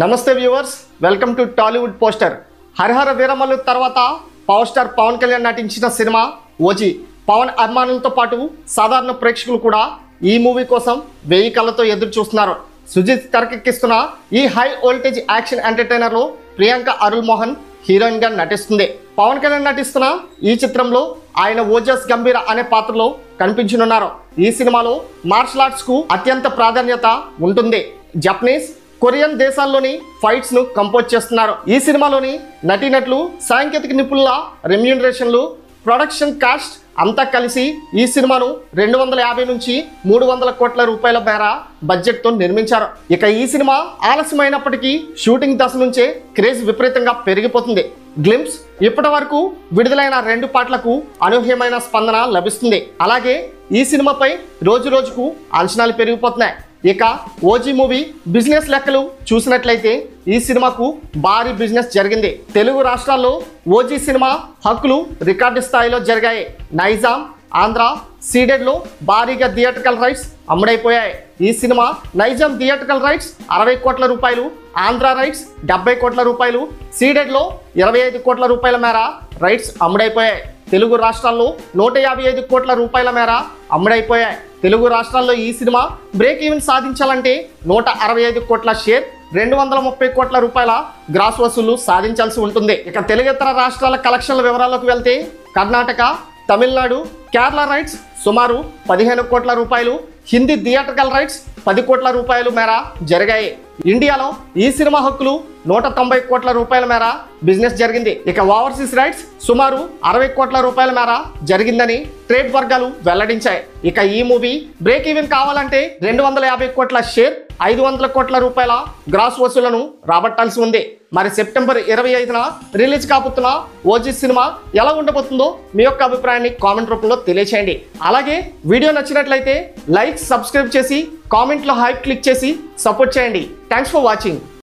నమస్తే viewers, welcome to Tollywood poster. Harihara Veeramallu తర్వాత power star Pawan Kalyan నటించిన సినిమా ఓజీ. పవన్ అభిమానులతో పాటు సాధారణ ప్రేక్షకులు కూడా ఈ మూవీ కోసం 1000 కళ్ళతో ఎదురు చూస్తున్నారు. సుజిత్ తెరకెక్కిస్తున్న ఈ హై వోల్టేజ్ యాక్షన్ ఎంటర్టైనర్లో ప్రియాంక అరుల్ మోహన్ హీరోయిన్గా నటిస్తుంది. పవన్ కళ్యాణ్ నటిస్తున్న ఈ చిత్రంలో ఆయన ఓజస్ గంభీర అనే పాత్రలో కనిపించనున్నారు. ఈ సినిమాలో మార్షల్ ఆర్ట్స్కు అత్యంత ప్రాధాన్యత ఉంటుంది. జపనీస్, కొరియన్ దేశాల్లోని ఫైట్స్ ను కంపోజ్ చేస్తున్నారు. ఈ సినిమాలోని నటీనటులు, సాంకేతిక నిపుణుల రెమ్యూనరేషన్లు, ప్రొడక్షన్ కాస్ట్ అంతా కలిసి ఈ సినిమాను 250 నుంచి 300 కోట్ల రూపాయల మేర బడ్జెట్తో నిర్మించారు. ఇక ఈ సినిమా ఆలస్యమైనప్పటికీ షూటింగ్ దశ నుంచే క్రేజ్ విపరీతంగా పెరిగిపోతుంది. గ్లింప్స్ ఇప్పటి వరకు విడుదలైన 2 పాటలకు అనూహ్యమైన స్పందన లభిస్తుంది. అలాగే ఈ సినిమాపై రోజు రోజుకు అంచనాలు పెరిగిపోతున్నాయి. ఇక ఓజీ మూవీ బిజినెస్ లెక్కలు చూసినట్లయితే ఈ సినిమాకు భారీ బిజినెస్ జరిగింది. తెలుగు రాష్ట్రాల్లో ఓజీ సినిమా హక్కులు రికార్డు స్థాయిలో జరిగాయి. నైజాం, ఆంధ్ర, సీడెడ్లో భారీగా థియేట్రికల్ రైట్స్ అమ్ముడైపోయాయి. ఈ సినిమా నైజాం థియేట్రికల్ రైట్స్ 60 కోట్ల రూపాయలు, ఆంధ్ర రైట్స్ 70 కోట్ల రూపాయలు, సీడెడ్లో 25 కోట్ల రూపాయల మేర రైట్స్ అమ్ముడైపోయాయి. తెలుగు రాష్ట్రాల్లో 155 కోట్ల రూపాయల మేర అమ్ముడైపోయాయి. తెలుగు రాష్ట్రాల్లో ఈ సినిమా బ్రేక్ ఈవెన్ సాధించాలంటే 165 కోట్ల షేర్, 230 కోట్ల రూపాయల గ్రాస్ వసూళ్లు సాధించాల్సి ఉంటుంది. ఇక తెలుగేతర రాష్ట్రాల కలెక్షన్ల వివరాల్లోకి వెళ్తే కర్ణాటక, తమిళనాడు, కేరళ రైట్స్ సుమారు 15 కోట్ల రూపాయలు, హిందీ థియేట్రికల్ రైట్స్ 10 కోట్ల రూపాయలు మేర జరిగాయి. ఇండియాలో ఈ సినిమా హక్కులు 190 కోట్ల రూపాయల మేర బిజినెస్ జరిగింది. ఇక ఓవర్సీస్ రైట్స్ సుమారు 60 కోట్ల రూపాయల మేర జరిగిందని ట్రేడ్ వర్గాలు వెల్లడించాయి. ఇక ఈ మూవీ బ్రేక్ ఈవెన్ కావాలంటే 250 కోట్ల షేర్, 500 కోట్ల రూపాయల గ్రాస్ వసూళ్లను రాబట్టాల్సి ఉంది. మరి సెప్టెంబర్ 25న రిలీజ్ కాబోతున్న ఓజీ సినిమా ఎలా ఉండబోతుందో మీ యొక్క అభిప్రాయాన్ని కామెంట్ రూపంలో తెలియచేయండి. అలాగే వీడియో నచ్చినట్లయితే లైక్, సబ్స్క్రైబ్ చేసి కామెంట్లో హైప్ క్లిక్ చేసి సపోర్ట్ చేయండి. Thanks for watching.